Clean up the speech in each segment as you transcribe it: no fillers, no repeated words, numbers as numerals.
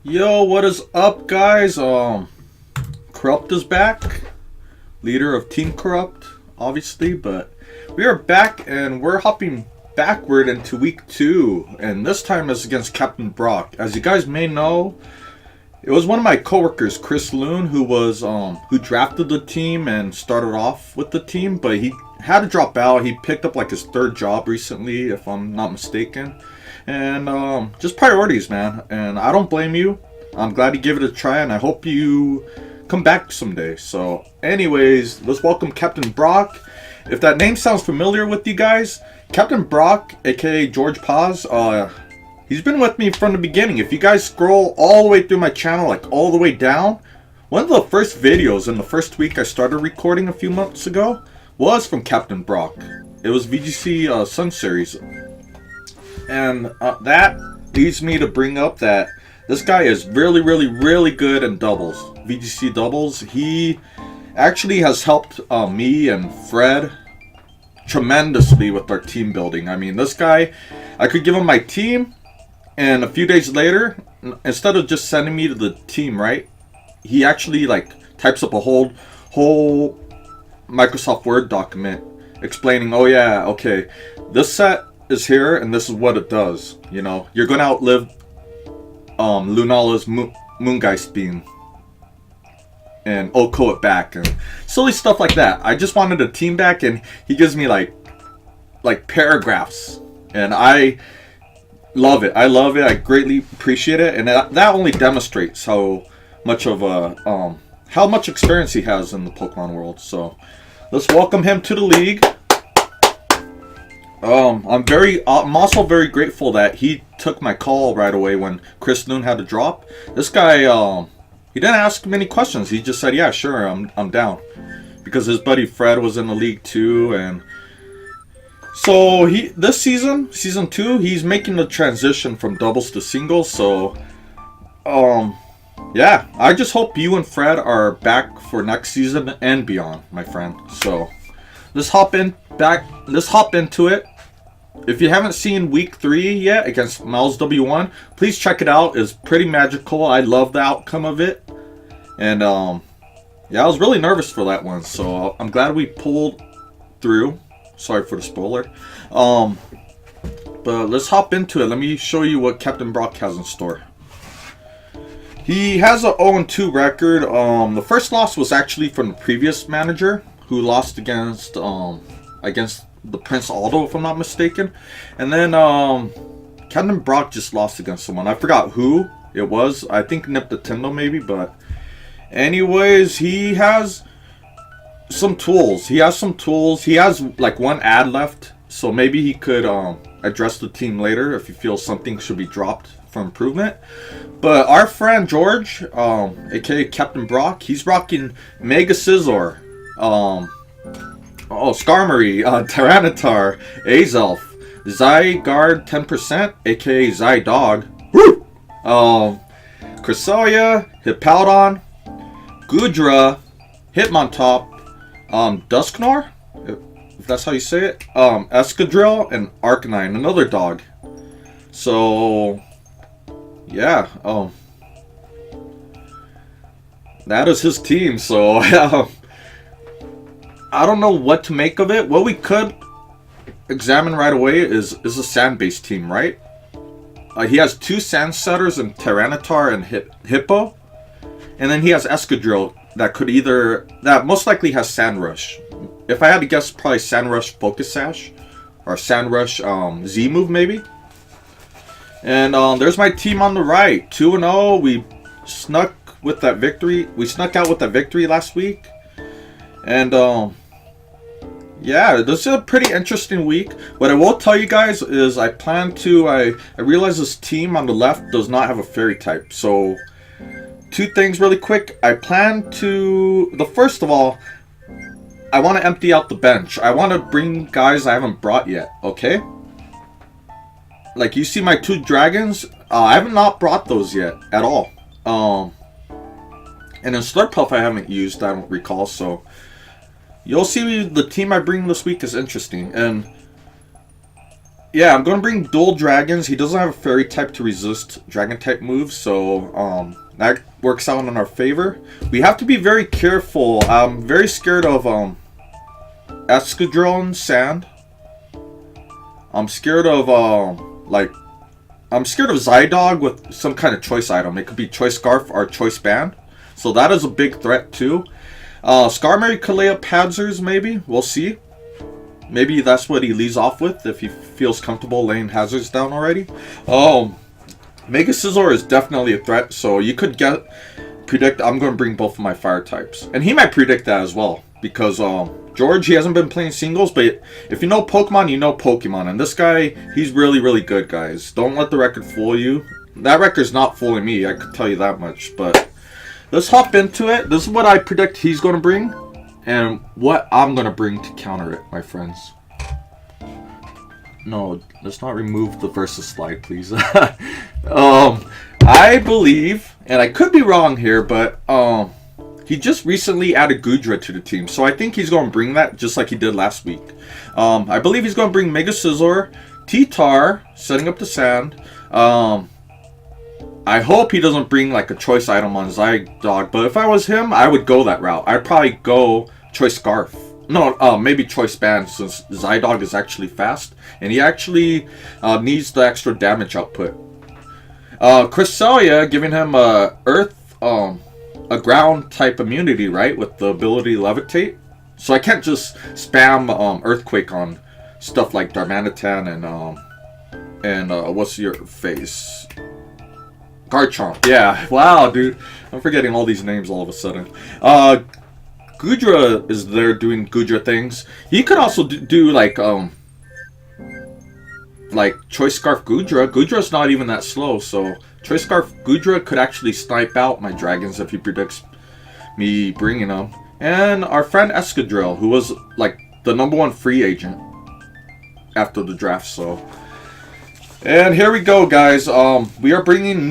Yo, what is up, guys? Corrupt is back, leader of Team Corrupt, obviously, but we are back and we're hopping backward into week 2, and this time is against Captain Brock. As you guys may know, it was one of my coworkers, Chris Loon, who drafted the team and started off with the team, but he had to drop out. He picked up like his 3rd job recently, if I'm not mistaken. And just priorities, man. And I don't blame you. I'm glad you gave it a try, and I hope you come back someday. So anyways, let's welcome Captain Brock. If that name sounds familiar with you guys, Captain Brock, aka George Paz, he's been with me from the beginning. If you guys scroll all the way through my channel, like all the way down, one of the first videos in the first week I started recording a few months ago was from Captain Brock. It was VGC Sun Series. And that leads me to bring up that this guy is really good in doubles, VGC doubles. He actually has helped me and Fred tremendously with our team building. I mean, this guy, I could give him my team, and a few days later, instead of just sending me to the team, right, he actually like types up a whole Microsoft Word document explaining, oh yeah, okay, this set is here and this is what it does. You know, you're gonna outlive Lunala's Moongeist beam, and Oko it back, and silly stuff like that. I just wanted a team back, and he gives me like paragraphs, and I love it. I greatly appreciate it, and that only demonstrates how much of a how much experience he has in the Pokemon world. So let's welcome him to the league. I'm also very grateful that he took my call right away when Chris Noon had to drop. This guy, he didn't ask many questions. He just said, yeah, sure, I'm down. Because his buddy Fred was in the league too, and so this season 2, he's making the transition from doubles to singles. So, yeah, I just hope you and Fred are back for next season and beyond, my friend. So, let's hop into it. If you haven't seen week 3 yet against Miles W1, please check it out. It's pretty magical. I love the outcome of it. And yeah, I was really nervous for that one, so I'm glad we pulled through. Sorry for the spoiler. But let's hop into it. Let me show you what Captain Brock has in store. He has a 0-2 record. The first loss was actually from the previous manager, who lost against the Prince Aldo, if I'm not mistaken. And then Captain Brock just lost against someone. I forgot who it was. I think Nintendo maybe, but anyways, he has some tools. He has like one ad left, so maybe he could address the team later if he feels something should be dropped for improvement. But our friend George, aka Captain Brock, he's rocking Mega Scizor, Skarmory, Tyranitar, Azelf, Zygarde 10%, aka Zydog, Cresselia, Hippowdon, Goodra, Hitmontop, Dusknoir, if that's how you say it, Escadrille, and Arcanine, another dog. So, yeah, that is his team. So, I don't know what to make of it. What we could examine right away is a sand-based team, right? He has 2 sand setters in Tyranitar and Hippo. And then he has Escadrille that most likely has Sand Rush. If I had to guess, probably Sand Rush Focus Sash. Or Sand Rush Z-move maybe. And there's my team on the right. 2-0. We snuck out with that victory last week. And yeah, this is a pretty interesting week. What I will tell you guys is I realize this team on the left does not have a fairy type. So 2 things really quick. First of all, I want to empty out the bench. I want to bring guys I haven't brought yet, okay? Like you see my 2 dragons, I have not brought those yet at all. And then Slurpuff I haven't used, I don't recall, so you'll see the team I bring this week is interesting. And yeah, I'm going to bring dual dragons. He doesn't have a fairy type to resist dragon type moves, so that works out in our favor. We have to be very careful. I'm very scared of Escadrille Sand. I'm scared of I'm scared of Zydog with some kind of choice item. It could be Choice Scarf or Choice Band. So that is a big threat too. Skarmory Kalea Panzers, maybe. We'll see. Maybe that's what he leads off with if he feels comfortable laying hazards down already. Mega Scizor is definitely a threat, so you could predict I'm going to bring both of my fire types. And he might predict that as well, because George, he hasn't been playing singles, but if you know Pokemon, you know Pokemon. And this guy, he's really, really good, guys. Don't let the record fool you. That record's not fooling me, I could tell you that much. But let's hop into it. This is what I predict he's going to bring, and what I'm going to bring to counter it, my friends. No, let's not remove the versus slide, please. I believe, and I could be wrong here, but he just recently added Goodra to the team, so I think he's going to bring that just like he did last week. I believe he's going to bring Mega Scizor, T-Tar, setting up the sand. I hope he doesn't bring like a choice item on Zydog, but if I was him, I would go that route. I'd probably go Choice Scarf. No, maybe Choice Band, since Zydog is actually fast, and he actually needs the extra damage output. Cresselia, giving him a ground type immunity, right, with the ability to levitate. So I can't just spam Earthquake on stuff like Darmanitan and what's your face? Garchomp. Yeah, wow, dude. I'm forgetting all these names all of a sudden. Goodra is there doing Goodra things. He could also do like Choice Scarf Goodra. Goodra's not even that slow, so Choice Scarf Goodra could actually snipe out my dragons if he predicts me bringing them. And our friend Escadrille, who was like the #1 free agent after the draft. So, and here we go, guys. We are bringing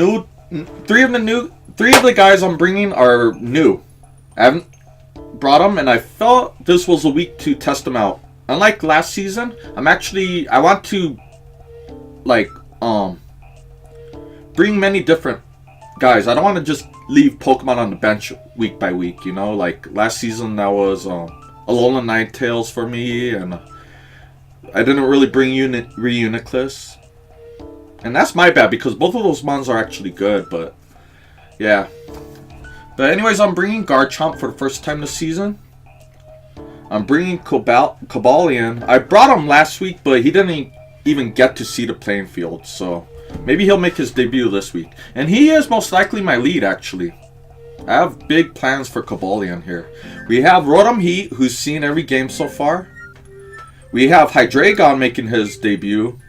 three of the guys I'm bringing are new. I haven't brought them, and I felt this was a week to test them out. Unlike last season, I want to like bring many different guys. I don't want to just leave Pokemon on the bench week by week, you know, like last season that was Alolan Ninetales for me, and I didn't really bring Reuniclus, and that's my bad because both of those mons are actually good, but yeah. But anyways, I'm bringing Garchomp for the first time this season. I'm bringing Cobalion. I brought him last week, but he didn't even get to see the playing field, so maybe he'll make his debut this week. And he is most likely my lead, actually. I have big plans for Cobalion here. We have Rotom Heat, who's seen every game so far. We have Hydreigon making his debut.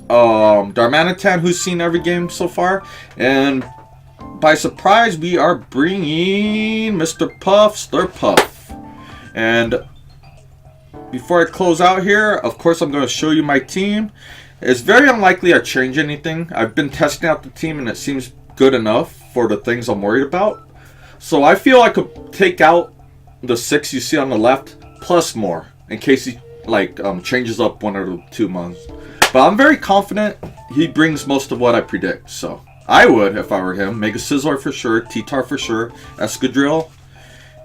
Darmanitan, who's seen every game so far. And by surprise, we are bringing Mr. Puff, Slurpuff. And before I close out here, of course, I'm going to show you my team. It's very unlikely I change anything. I've been testing out the team, and it seems good enough for the things I'm worried about. So I feel I could take out the 6 you see on the left, plus more, in case he changes up 1 or 2 months. But I'm very confident he brings most of what I predict, so I would if I were him. Mega Scizor for sure, T-Tar for sure, Escadrille,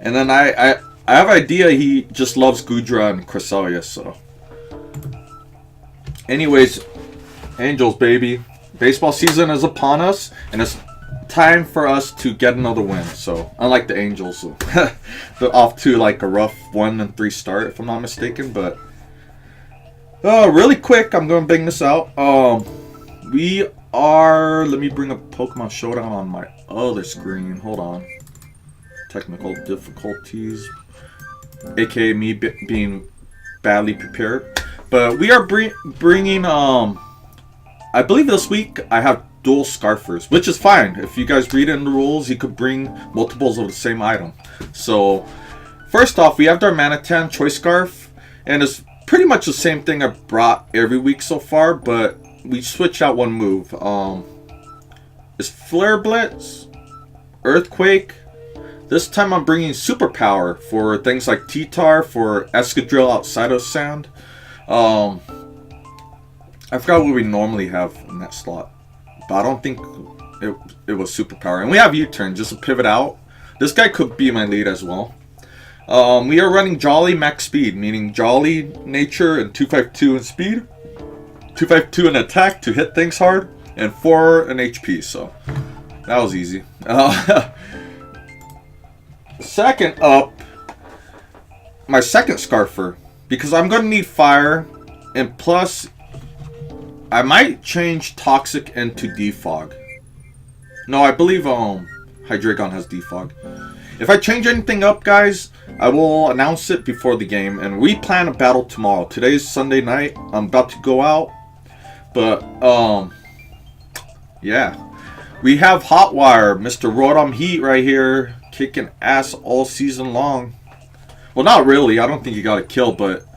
and then I have an idea he just loves Goodra and Cresselia, so. Anyways, Angels, baby. Baseball season is upon us, and it's time for us to get another win. So, unlike the Angels, they're off to like a rough 1-3 start, if I'm not mistaken. But really quick, I'm going to bang this out. Let me bring up Pokemon Showdown on my other screen. Hold on. Technical difficulties, aka me being badly prepared. But we are bringing, I believe this week I have dual Scarfers, which is fine. If you guys read in the rules, you could bring multiples of the same item. So, first off, we have Darmanitan, Choice Scarf, and it's pretty much the same thing I've brought every week so far, but we switched out one move. It's Flare Blitz, Earthquake. This time I'm bringing Superpower for things like T-Tar, for Escadrille outside of Sand. I I forgot what we normally have in that slot, but I don't think it was superpower. And we have U-turn just to pivot out. This guy could be my lead as well. We are running Jolly max speed, meaning Jolly nature and 252 in speed, 252 in attack to hit things hard, and 4 in HP. So that was easy. Second up, my second Scarfer, because I'm gonna need fire, and plus I might change Toxic into Defog. No, I believe Hydreigon has Defog. If I change anything up, guys, I will announce it before the game, and we plan a battle tomorrow. Today's Sunday night. I'm about to go out, but yeah, we have Hotwire, Mr. Rotom Heat right here, kicking ass all season long. Well, not really. I don't think he got a kill, but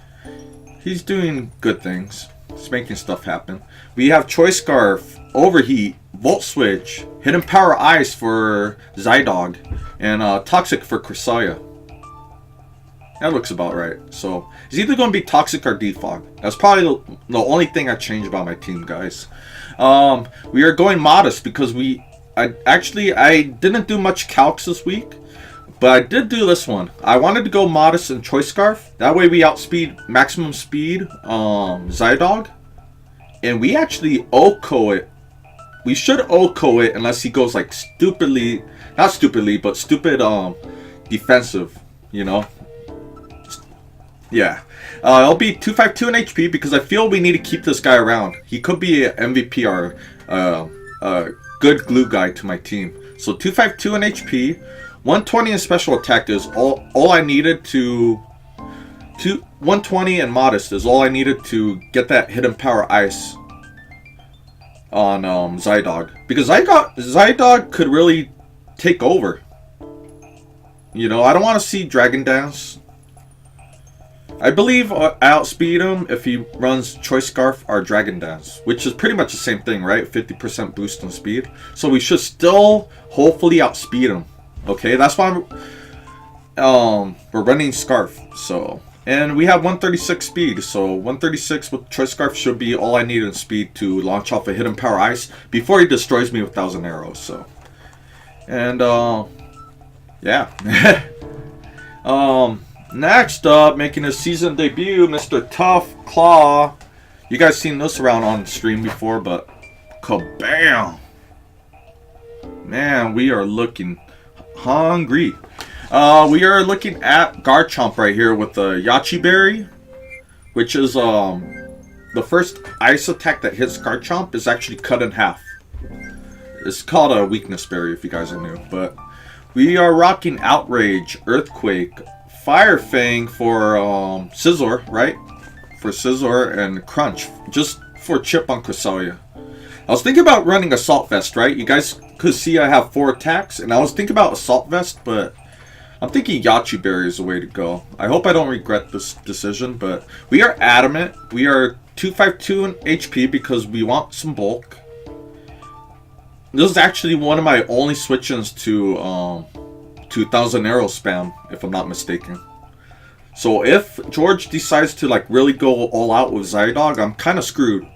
he's doing good things. He's making stuff happen. We have Choice Scarf, Overheat, Volt Switch, Hidden Power Ice for Zydog, and Toxic for Cresselia. That looks about right. So it's either going to be Toxic or Defog. That's probably the only thing I changed about my team, guys. We are going Modest because I didn't do much calcs this week, but I did do this one. I wanted to go Modest and Choice Scarf. That way we outspeed maximum speed Zydog, and we actually OHKO it. We should OHKO it unless he goes like stupidly, not stupidly, but stupid defensive, you know. Yeah. It'll be 252 in HP because I feel we need to keep this guy around. He could be an MVP or a good glue guy to my team. So 252 in HP, 120 in special attack is all I needed to 120 and Modest is all I needed to get that Hidden Power Ice on Zydog, because Zydog could really take over. You know, I don't want to see Dragon Dance. I believe I outspeed him if he runs Choice Scarf or Dragon Dance, which is pretty much the same thing, right? 50% boost on speed. So we should still hopefully outspeed him. Okay, that's why we're running Scarf. So, and we have 136 speed, so 136 with Choice Scarf should be all I need in speed to launch off a Hidden Power Ice before he destroys me with 1,000 arrows. So, and yeah. Next up, making his season debut, Mr. Tough Claw. You guys seen this around on stream before, but kabam! Man, we are looking hungry. We are looking at Garchomp right here with the Yachi Berry, which is the first ice attack that hits Garchomp is actually cut in half. It's called a weakness berry if you guys are new, but we are rocking Outrage, Earthquake, Fire Fang for Scizor, right? For Scizor, and Crunch, just for chip on Cresselia. I was thinking about running Assault Vest, right? You guys could see I have 4 attacks, and I was thinking about Assault Vest, but I'm thinking Yachi Berry is the way to go. I hope I don't regret this decision, but we are adamant. We are 252 in HP because we want some bulk. This is actually one of my only switch-ins to 1,000 arrow spam, if I'm not mistaken. So if George decides to like really go all out with Zydog, I'm kind of screwed.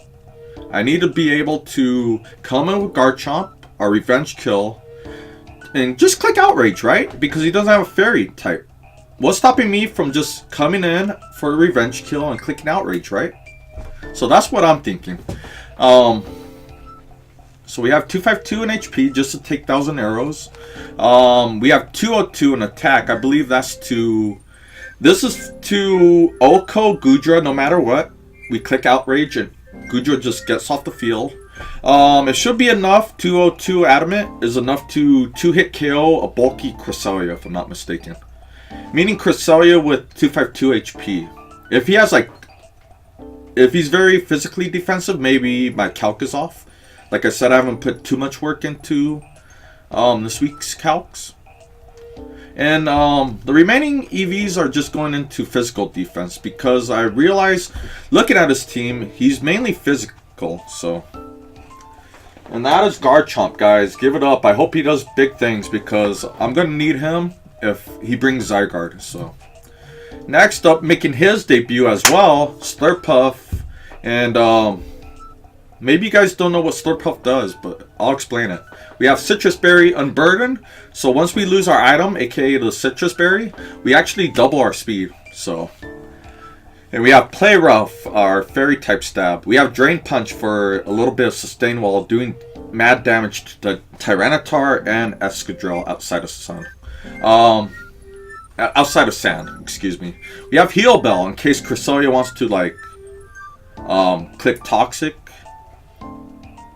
I need to be able to come in with Garchomp, our revenge kill, and just click Outrage, right? Because he doesn't have a fairy type. What's stopping me from just coming in for a revenge kill and clicking Outrage, right? So that's what I'm thinking. So we have 252 in HP just to take 1,000 arrows. We have 202 in attack. I believe that's to... This is to OHKO Goodra no matter what. We click Outrage and Goodra just gets off the field. It should be enough. 202 Adamant is enough to 2-hit KO a bulky Cresselia, if I'm not mistaken. Meaning Cresselia with 252 HP. If he has like... If he's very physically defensive, maybe my calc is off. Like I said, I haven't put too much work into this week's calcs. And the remaining EVs are just going into physical defense because I realized, looking at his team, he's mainly physical. So, and that is Garchomp, guys. Give it up. I hope he does big things because I'm going to need him if he brings Zygarde. So, next up, making his debut as well, Slurpuff and maybe you guys don't know what Slurpuff does, but I'll explain it. We have Citrus Berry Unburdened. So once we lose our item, aka the Citrus Berry, we actually double our speed. So, and we have Play Rough, our Fairy type stab. We have Drain Punch for a little bit of sustain while doing mad damage to the Tyranitar and Escadrille outside of sun. Outside of sand, excuse me. We have Heal Bell in case Cresselia wants to like click Toxic,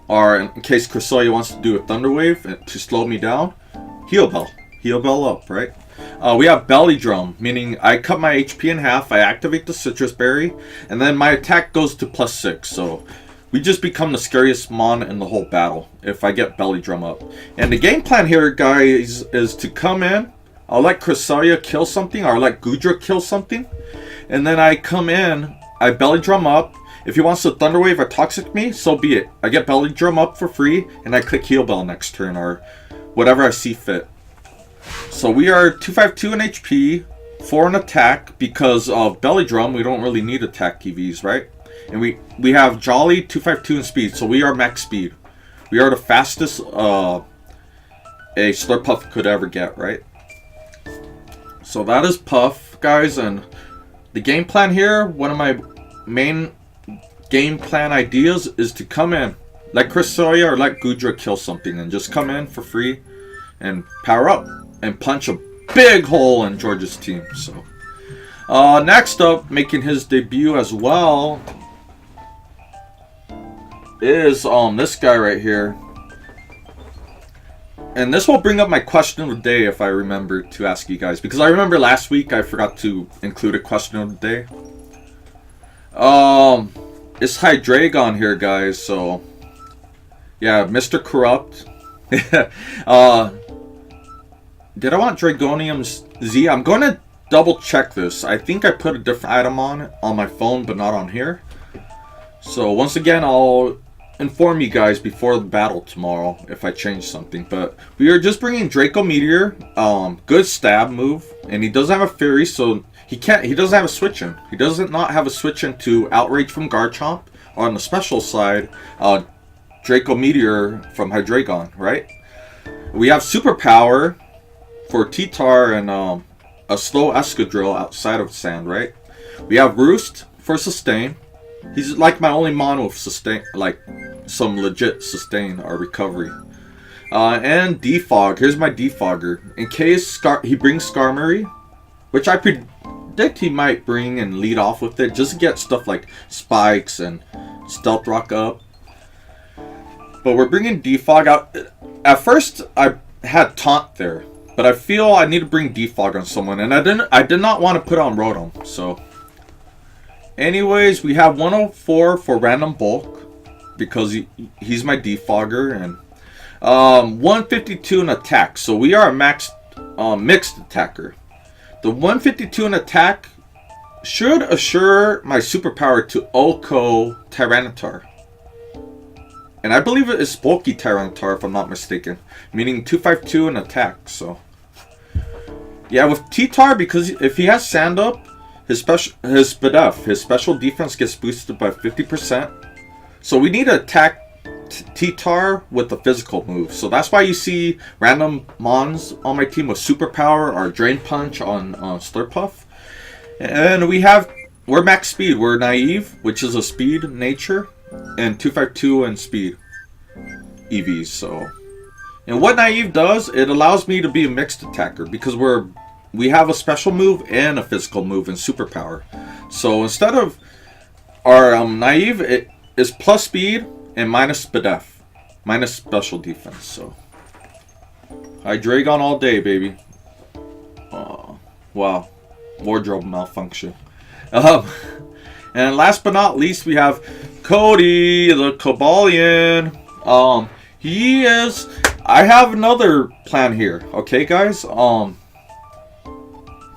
or in case Cresselia wants to do a Thunder Wave to slow me down. Heal Bell up, right? We have Belly Drum, meaning I cut my HP in half, I activate the Citrus Berry, and then my attack goes to +6. So we just become the scariest mon in the whole battle if I get Belly Drum up. And the game plan here, guys, is to come in. I'll let Cresselia kill something, or I'll let Goodra kill something, and then I come in, I Belly Drum up. If he wants to Thunder Wave or Toxic me, so be it. I get Belly Drum up for free, and I click Heal Bell next turn, or whatever I see fit. So we are 252 in HP, 4 in attack. Because of Belly Drum, we don't really need attack EVs, right? And we have Jolly, 252 in speed, so we are max speed. We are the fastest a Slurpuff could ever get, right? So that is Puff, guys, and the game plan here, one of my main game plan ideas is to come in, let Cresselia or let Goodra kill something, and just come in for free and power up and punch a big hole in George's team. So next up, making his debut as well, is this guy right here. And this will bring up my question of the day if I remember to ask you guys. Because I remember last week I forgot to include a question of the day. It's Hydreigon here, guys. So, yeah, Mr. Corrupt. Did I want Dragonium Z? I'm going to double check this. I think I put a different item on my phone, but not on here. So, once again, I'll inform you guys before the battle tomorrow if I change something. But we are just bringing Draco Meteor, good stab move, and he doesn't have a Fury, so he doesn't have a switch in. He doesn't not have a switch in to Outrage from Garchomp, or on the special side, Draco Meteor from Hydreigon, right? We have Superpower for T-Tar and a slow Escadrille outside of sand, right? We have Roost for sustain. He's like my only mon with sustain, like some legit sustain or recovery. And Defog. Here's my Defogger. In case he brings Skarmory, which I predict he might bring and lead off with it, just to get stuff like Spikes and Stealth Rock up. But we're bringing Defog out. At first, I had Taunt there, but I feel I need to bring Defog on someone, and I did not want to put on Rotom. So, anyways, we have 104 for random bulk because he's my Defogger, and 152 in attack. So we are a mixed attacker. The 152 in attack should assure my superpower to Oko Tyranitar. And I believe it is bulky Tyranitar if I'm not mistaken. Meaning 252 in attack, so. Yeah, with T-Tar, because if he has Sand Up, his special defense gets boosted by 50%. So we need to attack T-Tar with the physical move. So that's why you see random mons on my team with Superpower or Drain Punch on Slurpuff. And we're max speed. We're Naive, which is a speed nature, and 252 in speed EVs. So, and what Naive does, it allows me to be a mixed attacker because we have a special move and a physical move and Superpower. So instead of our Naive, it is plus speed and minus Spadef, minus special defense. So Hydreigon all day, baby. Wow, wardrobe malfunction. And last but not least, we have Cody the Cobalion. I have another plan here. Okay, guys.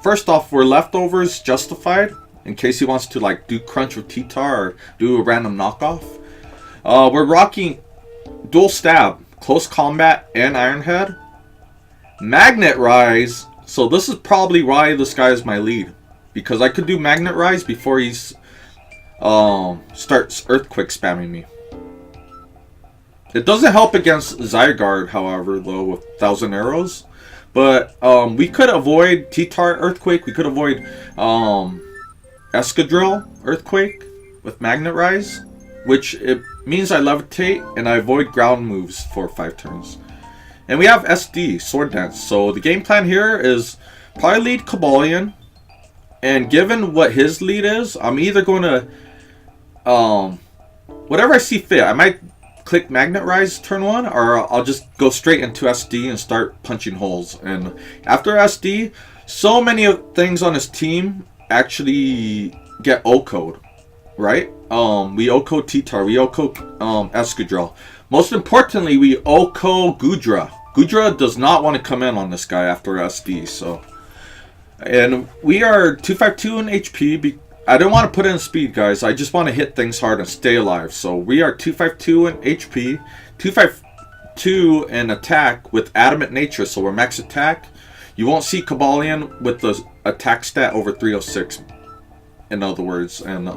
First off, we're leftovers justified in case he wants to like do crunch with T-Tar or do a random knockoff. We're rocking dual stab, close combat, and Iron Head. Magnet Rise. So this is probably why this guy is my lead, because I could do Magnet Rise before he's starts Earthquake spamming me. It doesn't help against Zygarde, however, though, with 1,000 arrows. But we could avoid T-Tart Earthquake. We could avoid Escadrille Earthquake with Magnet Rise, which it means I levitate and I avoid ground moves for 5 turns. And we have SD, Sword Dance. So the game plan here is probably lead Cobalion. And given what his lead is, I'm either going to, whatever I see fit. I might click Magnet Rise turn 1, or I'll just go straight into SD and start punching holes. And after SD, so many of things on his team actually get O-code, right? We O-code T-Tar, we O-code Escadrille. Most importantly, we O-code Goodra. Goodra does not want to come in on this guy after SD, so. And we are 252 in HP. I don't want to put in speed, guys. I just want to hit things hard and stay alive. So we are 252 in HP, 252 in attack with Adamant Nature, so we're max attack. You won't see Cobalion with the attack stat over 306, in other words. And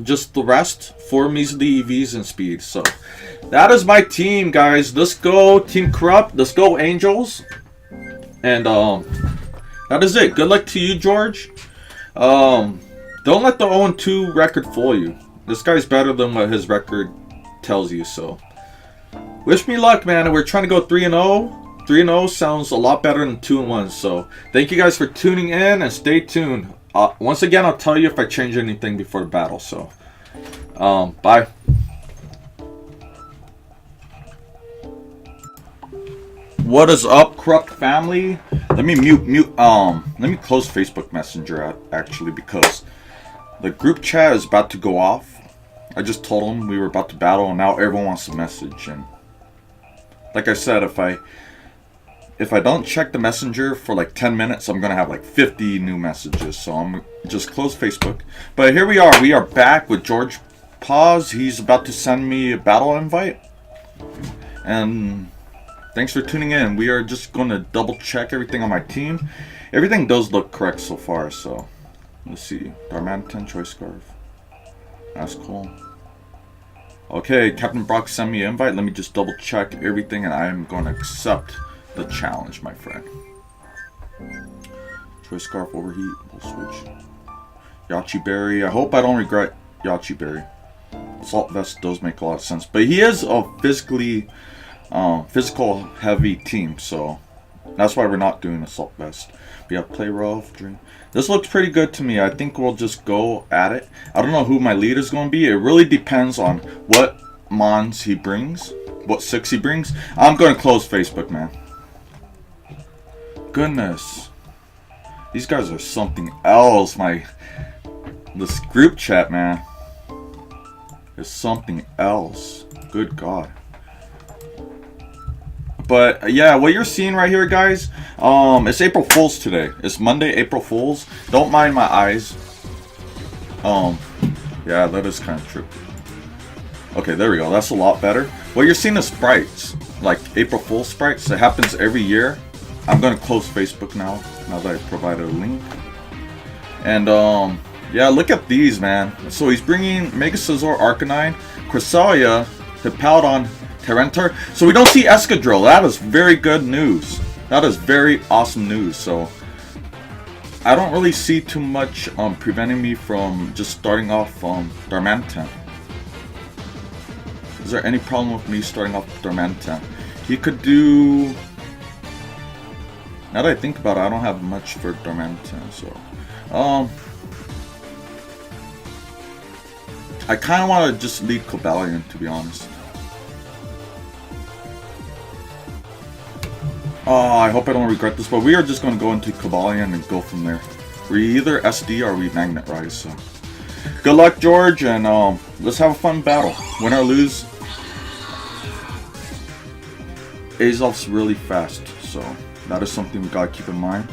just the rest, 4 measly EVs and speed. So that is my team, guys. Let's go Team Corrupt. Let's go Angels. And that is it. Good luck to you, George. Don't let the 0-2 record fool you. This guy's better than what his record tells you, so. Wish me luck, man. We're trying to go 3-0. 3-0 sounds a lot better than 2-1, so. Thank you guys for tuning in, and stay tuned. Once again, I'll tell you if I change anything before the battle, so. Bye. What is up, Corrupt family? Let me let me close Facebook Messenger actually, because the group chat is about to go off. I just told them we were about to battle, and now everyone wants a message. And like I said, if I don't check the messenger for like 10 minutes, I'm gonna have like 50 new messages. So I'm just close Facebook. But here we are. We are back with George Paz. He's about to send me a battle invite. And thanks for tuning in. We are just going to double check everything on my team. Everything does look correct so far, so let's see. Darmanitan, Choice Scarf. That's cool. Okay, Captain Brock sent me an invite. Let me just double check everything, and I am going to accept the challenge, my friend. Choice Scarf, Overheat, we'll switch. Yachi Berry. I hope I don't regret Yachi Berry. Assault Vest does make a lot of sense, but he is a physical heavy team, so that's why we're not doing Assault Vest. We have Play Rough, Dream. This looks pretty good to me. I think we'll just go at it. I don't know who my leader is going to be. It really depends on what Mons he brings, what 6 he brings. I'm going to close Facebook, man. Goodness. These guys are something else. This group chat, man, is something else. Good God. But yeah, what you're seeing right here, guys, it's April Fool's today. It's Monday, April Fool's. Don't mind my eyes. Yeah, that is kind of true. Okay, there we go. That's a lot better. What you're seeing is sprites, like April Fool's sprites. It happens every year. I'm gonna close Facebook now that I provided a link. And yeah, look at these, man. So he's bringing Mega Scizor, Arcanine, Cresselia, Hippowdon, Tyranitar. So we don't see Escadrille. That is very good news. That is very awesome news. So I don't really see too much preventing me from just starting off Darmanitan. Is there any problem with me starting off with Darmanitan? He could do... Now that I think about it, I don't have much for Darmanitan, so... I kind of want to just lead Cobalion, to be honest. Oh, I hope I don't regret this, but we are just going to go into Cobalion and go from there. We either SD or we Magnet Rise, so... Good luck, George, and let's have a fun battle. Win or lose. Azelf's really fast, so that is something we gotta keep in mind.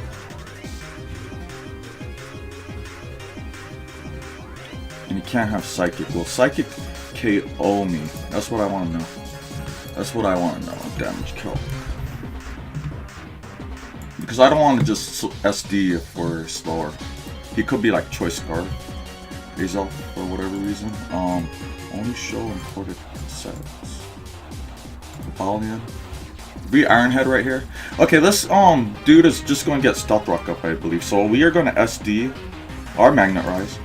And you can't have Psychic. Will Psychic KO me? That's what I want to know. That's what I want to know. Damage kill. Because I don't want to just SD if we're slower. He could be like Choice Scarf, Azelf, for whatever reason. Only show imported sets. Cobalion. We Iron Head right here. Okay, this dude is just going to get Stealth Rock up, I believe. So we are going to SD our Magnet Rise.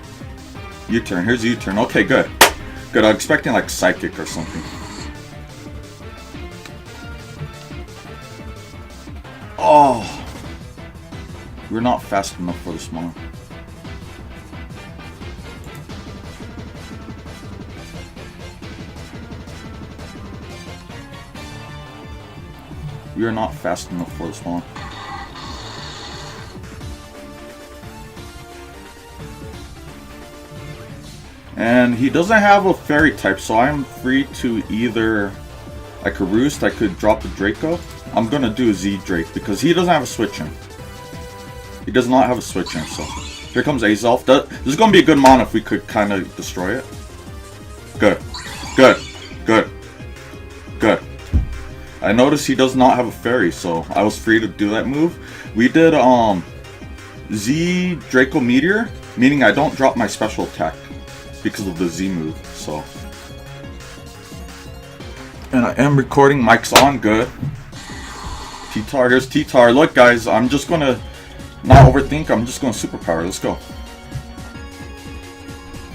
U-turn. Here's U-turn. Okay, good. Good. I'm expecting like Psychic or something. Oh, we're not fast enough for this mon. We are not fast enough for this one. And he doesn't have a fairy type, so I'm free to either... I could Roost, I could drop the Draco. I'm gonna do a Z Drake because he doesn't have a switch in. He does not have a switch in, so... Here comes Azelf. This is gonna be a good mon if we could kind of destroy it. Good. Good. Good. Good. I noticed he does not have a fairy, so I was free to do that move. We did Z Draco Meteor, meaning I don't drop my special attack because of the Z move, so. And I am recording, mic's on, good. T-Tar, here's T-Tar. Look guys, I'm just gonna not overthink, I'm just gonna superpower, let's go.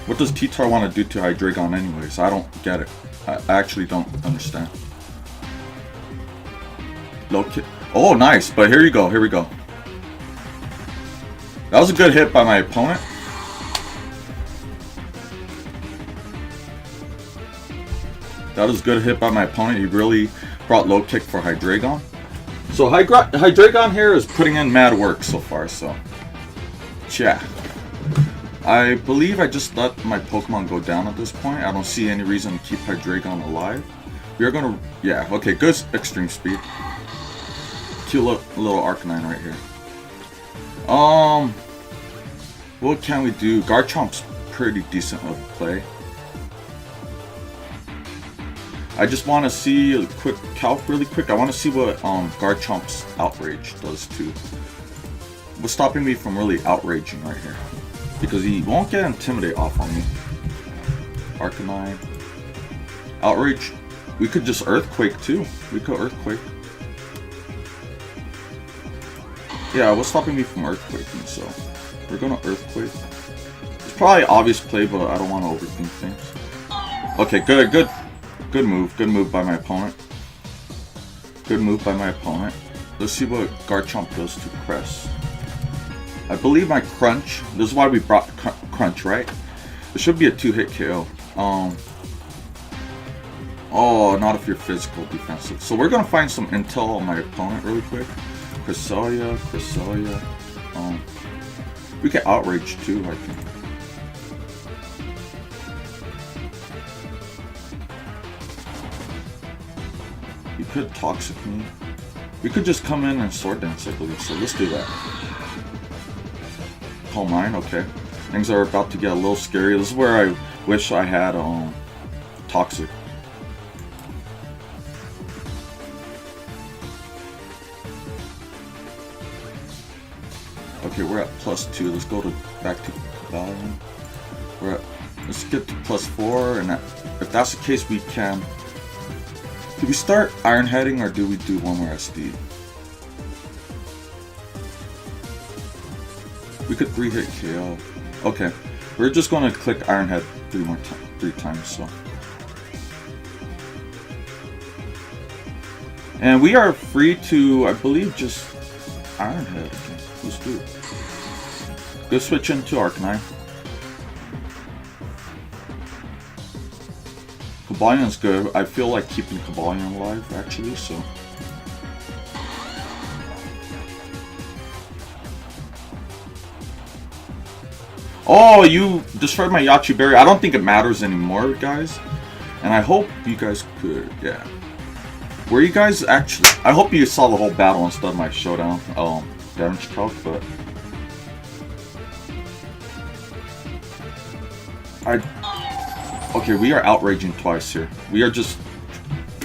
What does T-Tar want to do to Hydreigon anyways? I don't get it. I actually don't understand. Low kick. Oh, nice. But here you go. Here we go. That was a good hit by my opponent. That was a good hit by my opponent. He really brought low kick for Hydreigon. So Hydreigon here is putting in mad work so far. So, yeah. I believe I just let my Pokemon go down at this point. I don't see any reason to keep Hydreigon alive. We are gonna... Yeah, okay. Good extreme speed. Cute little Arcanine right here. What can we do? Garchomp's pretty decent of play. I just want to see a quick calc really quick. I want to see what Garchomp's Outrage does too. What's stopping me from really outraging right here? Because he won't get Intimidate off on me. Arcanine. Outrage. We could just Earthquake too. We could Earthquake. Yeah, what's stopping me from Earthquaking, so we're gonna Earthquake. It's probably an obvious play, but I don't want to overthink things. Okay, good move by my opponent. Good move by my opponent. Let's see what Garchomp does to Crest. I believe my Crunch, this is why we brought Crunch, right? It should be a 2-hit KO. Oh, not if you're physical defensive. So we're gonna find some intel on my opponent really quick. Cresselia. We get Outrage too, I think. You could Toxic me. We could just come in and Sword Dance, I believe, so let's do that. Calm Mind, okay. Things are about to get a little scary. This is where I wish I had Toxic. Okay, we're at +2. Let's go back to Cobalion. Let's get to +4, and if that's the case, we can. Do we start Iron Heading or do we do one more SD? We could 3-hit KO. Okay, we're just gonna click Iron Head 3 times. So, and we are free to, I believe, just Iron Head again. Let's do it. Go switch into Arcanine. Cobalion's good. I feel like keeping Cobalion alive, actually, so. Oh, you destroyed my Yachi Berry. I don't think it matters anymore, guys. And I hope you guys could, yeah. Were you guys actually... I hope you saw the whole battle instead of my showdown damage calc, but... Okay, we are outraging twice here. We are just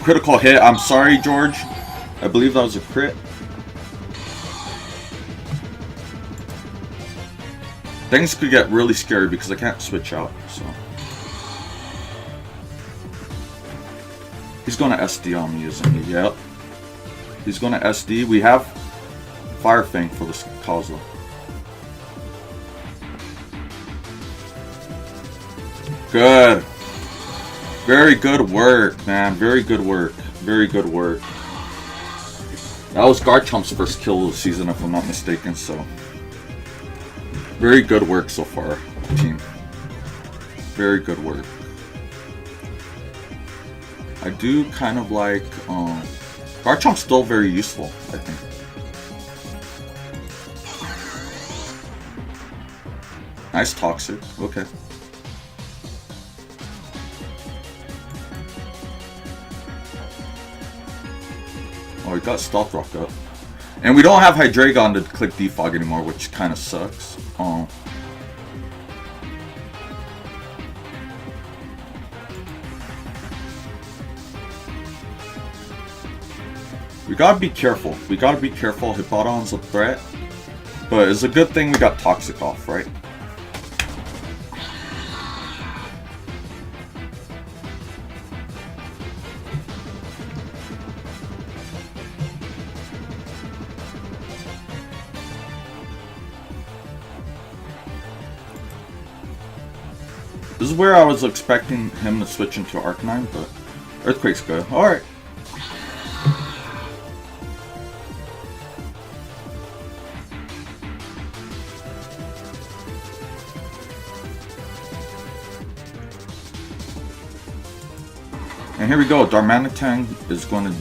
critical hit. I'm sorry, George. I believe that was a crit. Things could get really scary because I can't switch out. So He's going to SD on me, isn't he? Yep. He's going to SD. We have Fire Fang for this Kaza. Good. Very good work, man. Very good work. Very good work. That was Garchomp's first kill of the season, if I'm not mistaken, so. Very good work so far, team. Very good work. I do kind of like, Garchomp's still very useful, I think. Nice Toxic, okay. Oh, we got Stealth Rock up. And we don't have Hydreigon to click Defog anymore, which kind of sucks. We gotta be careful. We gotta be careful. Hippowdon's a threat. But it's a good thing we got Toxic off, right? This is where I was expecting him to switch into Arcanine, but Earthquake's good. Alright. And here we go. Darmanitan is going to.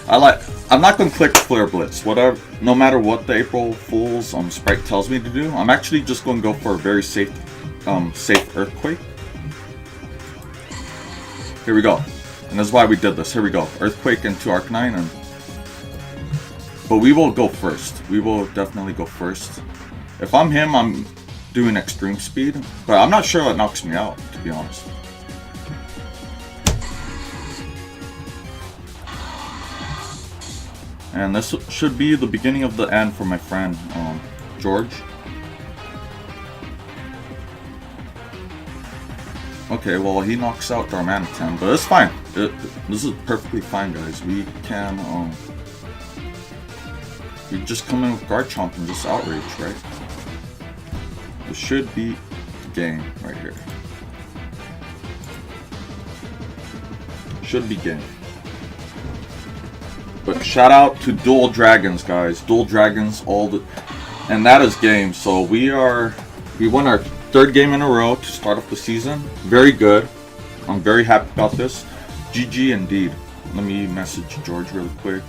I'm not going to click Flare Blitz. Whatever. No matter what the April Fool's sprite tells me to do, I'm actually just going to go for a very safe Earthquake. Here we go. And that's why we did this. Here we go. Earthquake into Arcanine. But we will go first. We will definitely go first. If I'm him, I'm doing Extreme Speed. But I'm not sure that knocks me out, to be honest. And this should be the beginning of the end for my friend, George. Okay, well, he knocks out Darmanitan, but it's fine. This is perfectly fine, guys. We can, we just come in with Garchomp and just Outrage, right? It should be game right here. Should be game. But shout out to Dual Dragons, guys. Dual Dragons, and that is game. So we won our third game in a row to start off the season. Very good. I'm very happy about this. GG indeed. Let me message George really quick.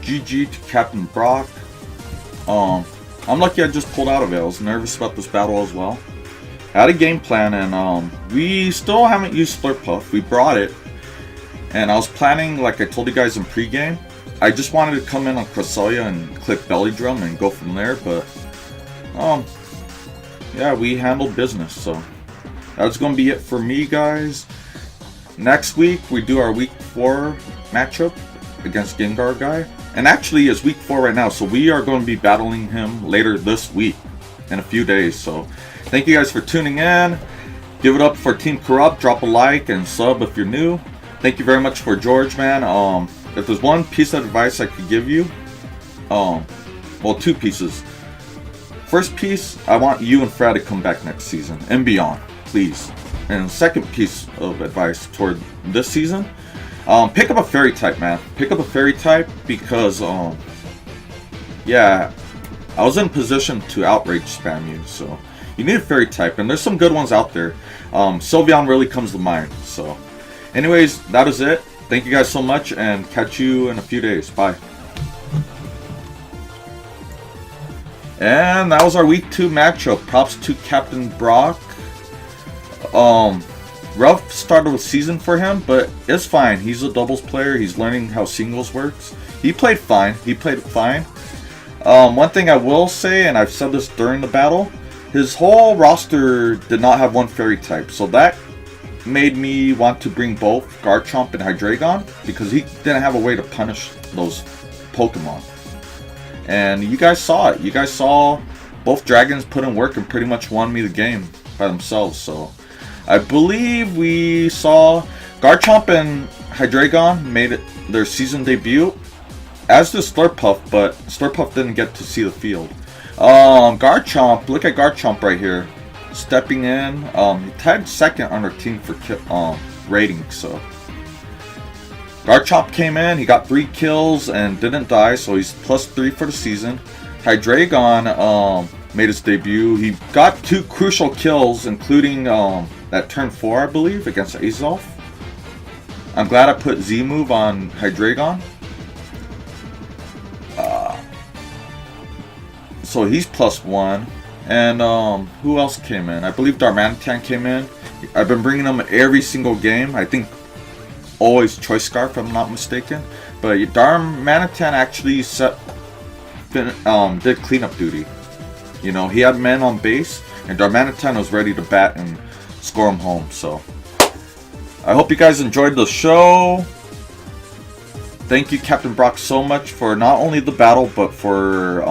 GG to Captain Brock. I'm lucky I just pulled out of it. I was nervous about this battle as well. I had a game plan, and we still haven't used Slurpuff. We brought it, and I was planning, like I told you guys in pregame, I just wanted to come in on Cresselia and click Belly Drum and go from there, but yeah, we handled business. So that's going to be it for me, guys. Next week we do our week 4 matchup against Gengar guy. And actually, it's week 4 right now, so we are going to be battling him later this week, in a few days. So, thank you guys for tuning in. Give it up for Team Corrupt. Drop a like and sub if you're new. Thank you very much for George, man. If there's one piece of advice I could give you, well, 2 pieces. First piece, I want you and Fred to come back next season and beyond, please. And second piece of advice toward this season. Pick up a fairy type, man. Pick up a fairy type because, yeah, I was in position to outrage spam you, so you need a fairy type, and there's some good ones out there. Sylveon really comes to mind. So, anyways, that is it. Thank you guys so much, and catch you in a few days. Bye. And that was our week 2 matchup. Props to Captain Brock. Rough start of the season for him, but it's fine. He's a doubles player. He's learning how singles works. He played fine. One thing I will say, and I've said this during the battle, his whole roster did not have one fairy type, so that made me want to bring both Garchomp and Hydreigon, because he didn't have a way to punish those Pokemon. And you guys saw it. You guys saw both dragons put in work and pretty much won me the game by themselves. So I believe we saw Garchomp and Hydreigon made it their season debut, as did Slurpuff, but Slurpuff didn't get to see the field. Garchomp, look at Garchomp right here, stepping in. He tied second on our team for rating. So Garchomp came in, he got 3 kills and didn't die, so he's +3 for the season. Hydreigon made his debut. He got 2 crucial kills, including that turn 4, I believe, against Azelf. I'm glad I put Z-move on Hydreigon. So he's +1. And who else came in? I believe Darmanitan came in. I've been bringing him every single game. I think always Choice Scarf, if I'm not mistaken. But Darmanitan actually did cleanup duty. You know, he had men on base, and Darmanitan was ready to bat and score him home. So I hope you guys enjoyed the show. Thank you, Captain Brock, so much for not only the battle, but for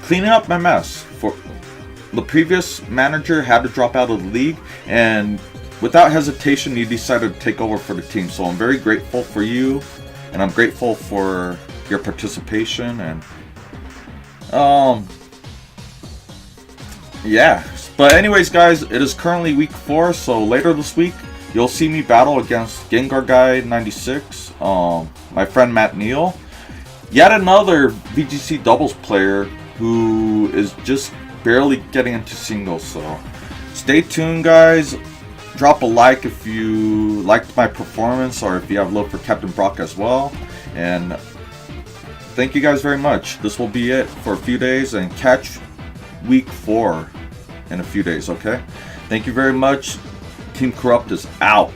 cleaning up my mess. For the previous manager had to drop out of the league, and without hesitation, you decided to take over for the team. So I'm very grateful for you, and I'm grateful for your participation. And yeah. But anyways, guys, it is currently week 4, so later this week you'll see me battle against Gengar Guy 96, my friend Matt Neal, yet another VGC doubles player who is just barely getting into singles. So stay tuned, guys. Drop a like if you liked my performance, or if you have love for Captain Brock as well. And thank you guys very much. This will be it for a few days, and catch week 4 in a few days, okay? Thank you very much. Team Corrupt is out.